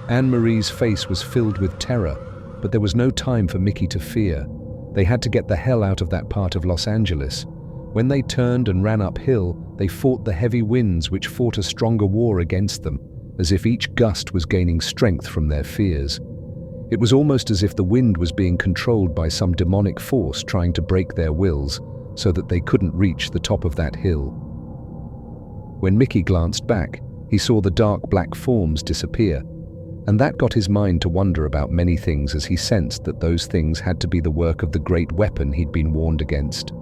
Anne-Marie's face was filled with terror, but there was no time for Mickey to fear. They had to get the hell out of that part of Los Angeles. When they turned and ran uphill, they fought the heavy winds which fought a stronger war against them, as if each gust was gaining strength from their fears. It was almost as if the wind was being controlled by some demonic force trying to break their wills so that they couldn't reach the top of that hill. When Mickey glanced back, he saw the dark black forms disappear, and that got his mind to wonder about many things as he sensed that those things had to be the work of the great weapon he'd been warned against.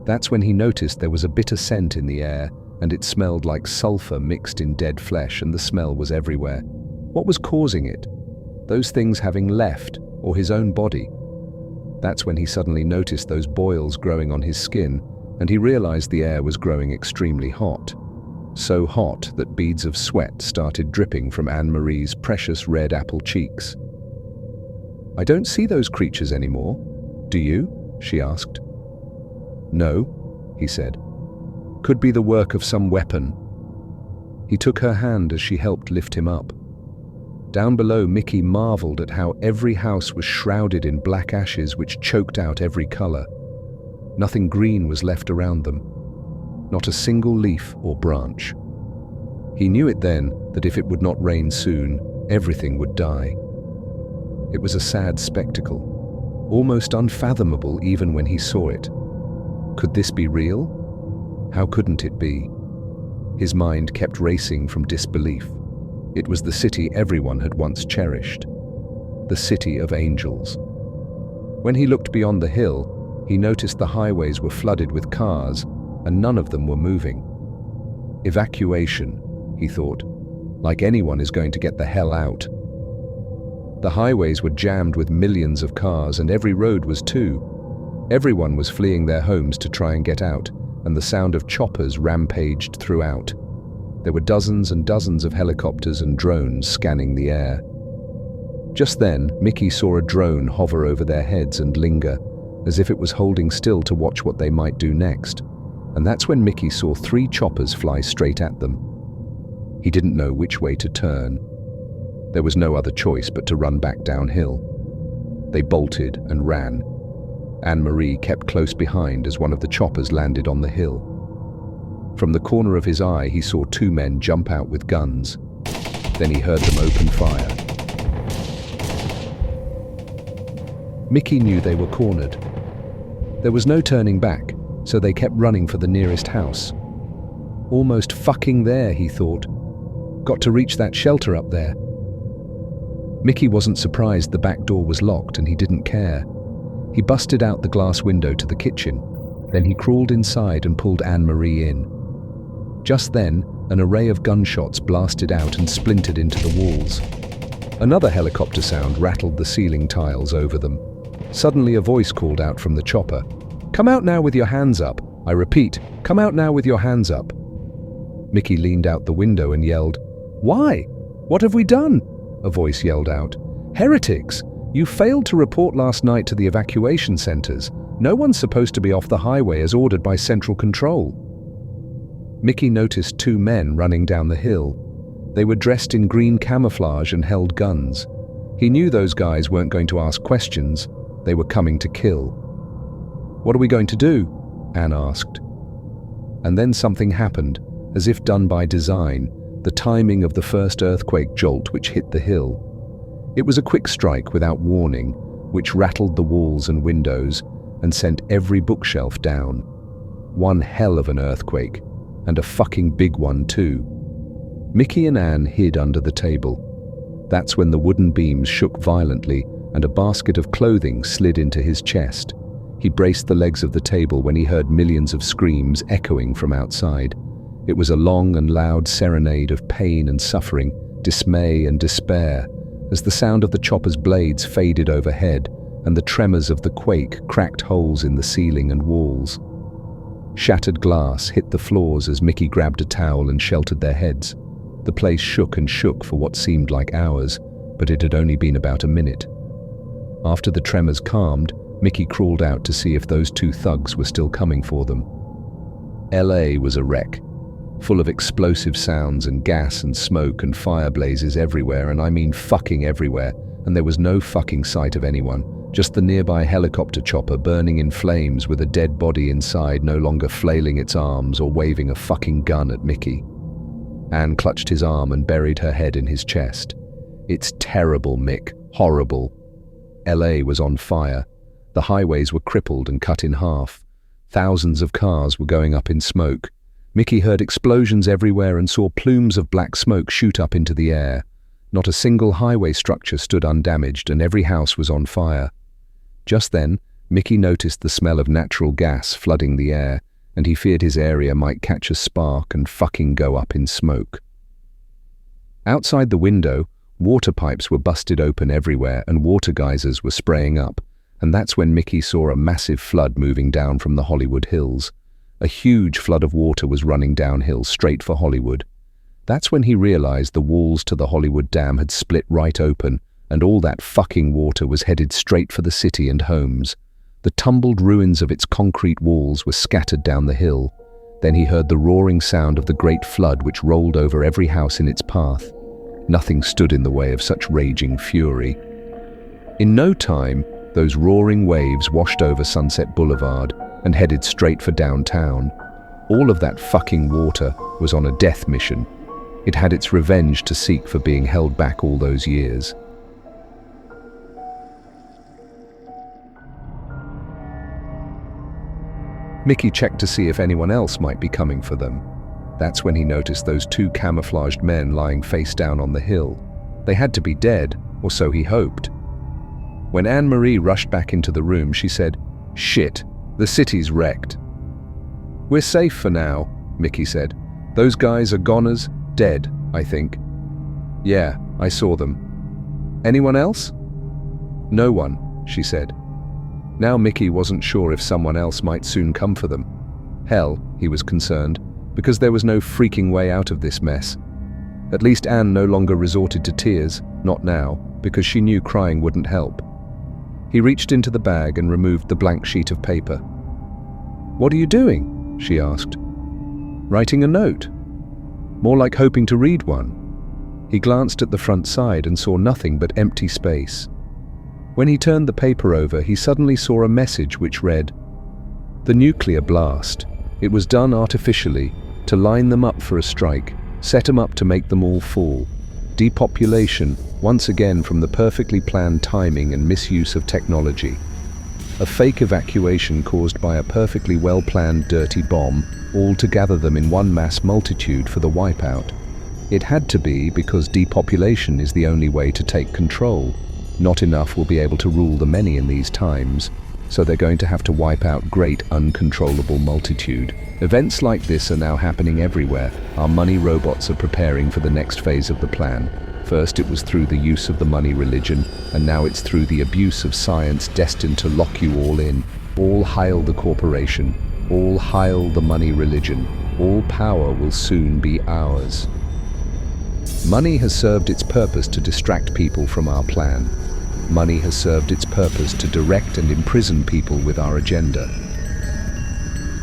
That's when he noticed there was a bitter scent in the air, and it smelled like sulfur mixed in dead flesh, and the smell was everywhere. What was causing it? Those things having left, or his own body? That's when he suddenly noticed those boils growing on his skin, and he realized the air was growing extremely hot. So hot that beads of sweat started dripping from Anne-Marie's precious red apple cheeks. "I don't see those creatures anymore. Do you?" she asked. "No," he said. "Could be the work of some weapon." He took her hand as she helped lift him up. Down below, Mickey marveled at how every house was shrouded in black ashes which choked out every color. Nothing green was left around them. Not a single leaf or branch. He knew it then that if it would not rain soon, everything would die. It was a sad spectacle, almost unfathomable even when he saw it. Could this be real? How couldn't it be? His mind kept racing from disbelief. It was the city everyone had once cherished. The city of angels. When he looked beyond the hill, he noticed the highways were flooded with cars, and none of them were moving. Evacuation, he thought, like anyone is going to get the hell out. The highways were jammed with millions of cars, and every road was too. Everyone was fleeing their homes to try and get out, and the sound of choppers rampaged throughout. There were dozens and dozens of helicopters and drones scanning the air. Just then, Mickey saw a drone hover over their heads and linger, as if it was holding still to watch what they might do next. And that's when Mickey saw 3 choppers fly straight at them. He didn't know which way to turn. There was no other choice but to run back downhill. They bolted and ran. Anne-Marie kept close behind as one of the choppers landed on the hill. From the corner of his eye, he saw 2 men jump out with guns. Then he heard them open fire. Mickey knew they were cornered. There was no turning back, so they kept running for the nearest house. Almost fucking there, he thought. Got to reach that shelter up there. Mickey wasn't surprised the back door was locked, and he didn't care. He busted out the glass window to the kitchen. Then he crawled inside and pulled Anne-Marie in. Just then, an array of gunshots blasted out and splintered into the walls. Another helicopter sound rattled the ceiling tiles over them. Suddenly a voice called out from the chopper. "Come out now with your hands up. I repeat, come out now with your hands up." Mickey leaned out the window and yelled, "Why? What have we done?" A voice yelled out. "Heretics! You failed to report last night to the evacuation centers. No one's supposed to be off the highway as ordered by Central Control." Mickey noticed 2 men running down the hill. They were dressed in green camouflage and held guns. He knew those guys weren't going to ask questions. They were coming to kill. "What are we going to do?" Anne asked. And then something happened, as if done by design, the timing of the first earthquake jolt which hit the hill. It was a quick strike without warning, which rattled the walls and windows and sent every bookshelf down. One hell of an earthquake, and a fucking big one too. Mickey and Anne hid under the table. That's when the wooden beams shook violently and a basket of clothing slid into his chest. He braced the legs of the table when he heard millions of screams echoing from outside. It was a long and loud serenade of pain and suffering, dismay and despair, as the sound of the chopper's blades faded overhead and the tremors of the quake cracked holes in the ceiling and walls. Shattered glass hit the floors as Mickey grabbed a towel and sheltered their heads. The place shook and shook for what seemed like hours, but it had only been about a minute. After the tremors calmed, Mickey crawled out to see if those 2 thugs were still coming for them. LA was a wreck. full of explosive sounds and gas and smoke and fire blazes everywhere, and I mean fucking everywhere, and there was no fucking sight of anyone, just the nearby helicopter chopper burning in flames with a dead body inside no longer flailing its arms or waving a fucking gun at Mickey. Anne clutched his arm and buried her head in his chest. It's terrible, Mick. Horrible. LA was on fire. The highways were crippled and cut in half. Thousands of cars were going up in smoke. Mickey heard explosions everywhere and saw plumes of black smoke shoot up into the air. Not a single highway structure stood undamaged, and every house was on fire. Just then, Mickey noticed the smell of natural gas flooding the air, and he feared his area might catch a spark and fucking go up in smoke. Outside the window, water pipes were busted open everywhere and water geysers were spraying up, and that's when Mickey saw a massive flood moving down from the Hollywood Hills. A huge flood of water was running downhill straight for Hollywood. That's when he realized the walls to the Hollywood Dam had split right open, and all that fucking water was headed straight for the city and homes. The tumbled ruins of its concrete walls were scattered down the hill. Then he heard the roaring sound of the great flood which rolled over every house in its path. Nothing stood in the way of such raging fury. In no time, those roaring waves washed over Sunset Boulevard and headed straight for downtown. All of that fucking water was on a death mission. It had its revenge to seek for being held back all those years. Mickey checked to see if anyone else might be coming for them. That's when he noticed those two camouflaged men lying face down on the hill. They had to be dead, or so he hoped. When Anne-Marie rushed back into the room, she said, "Shit, the city's wrecked." "We're safe for now," Mickey said. "Those guys are goners, dead, I think." "Yeah, I saw them." "Anyone else?" "No one," she said. Now Mickey wasn't sure if someone else might soon come for them. Hell, he was concerned, because there was no freaking way out of this mess. At least Anne no longer resorted to tears, not now, because she knew crying wouldn't help. He reached into the bag and removed the blank sheet of paper. "What are you doing?" she asked. "Writing a note." "More like hoping to read one." He glanced at the front side and saw nothing but empty space. When he turned the paper over, he suddenly saw a message which read, "The nuclear blast. It was done artificially, to line them up for a strike, set them up to make them all fall. Depopulation, once again from the perfectly planned timing and misuse of technology. A fake evacuation caused by a perfectly well-planned dirty bomb, all to gather them in one mass multitude for the wipeout. It had to be because depopulation is the only way to take control. Not enough will be able to rule the many in these times, so they're going to have to wipe out great uncontrollable multitude. Events like this are now happening everywhere. Our money robots are preparing for the next phase of the plan. First it was through the use of the money religion, and now it's through the abuse of science destined to lock you all in. All hail the corporation. All hail the money religion. All power will soon be ours. Money has served its purpose to distract people from our plan. Money has served its purpose to direct and imprison people with our agenda.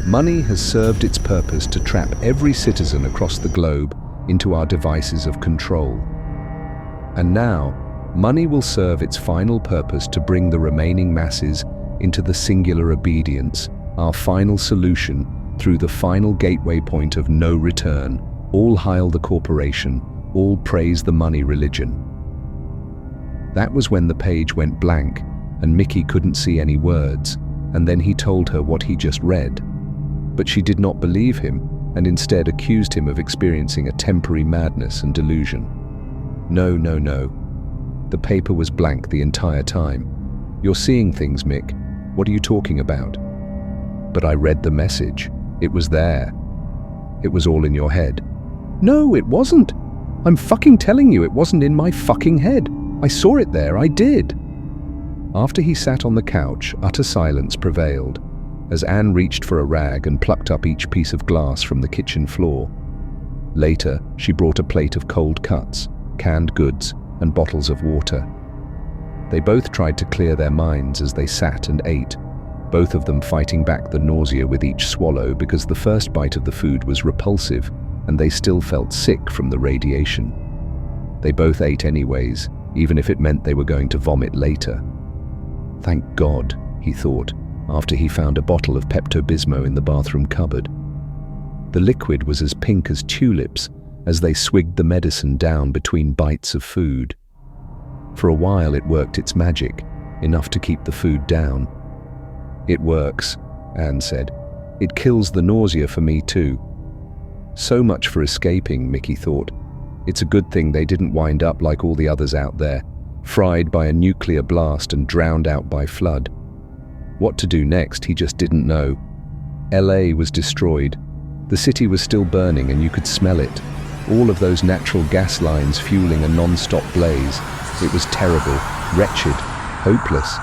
Money has served its purpose to trap every citizen across the globe into our devices of control. And now, money will serve its final purpose to bring the remaining masses into the singular obedience, our final solution, through the final gateway point of no return. All hail the corporation. All praise the money religion. That was when the page went blank and Mickey couldn't see any words, and then he told her what he just read. But she did not believe him and instead accused him of experiencing a temporary madness and delusion. No, no, no. The paper was blank the entire time. "You're seeing things, Mick. What are you talking about?" "But I read the message. It was there." "It was all in your head." "No, it wasn't. I'm fucking telling you, it wasn't in my fucking head. I saw it there, I did." After he sat on the couch, utter silence prevailed, as Anne reached for a rag and plucked up each piece of glass from the kitchen floor. Later, she brought a plate of cold cuts, canned goods, and bottles of water. They both tried to clear their minds as they sat and ate, both of them fighting back the nausea with each swallow because the first bite of the food was repulsive, and they still felt sick from the radiation. They both ate anyways, even if it meant they were going to vomit later. Thank God, he thought, after he found a bottle of Pepto-Bismol in the bathroom cupboard. The liquid was as pink as tulips as they swigged the medicine down between bites of food. For a while it worked its magic, enough to keep the food down. "It works," Anne said. "It kills the nausea for me too." So much for escaping, Mickey thought. It's a good thing they didn't wind up like all the others out there, fried by a nuclear blast and drowned out by flood. What to do next, he just didn't know. LA was destroyed. The city was still burning and you could smell it. All of those natural gas lines fueling a non-stop blaze. It was terrible, wretched, hopeless.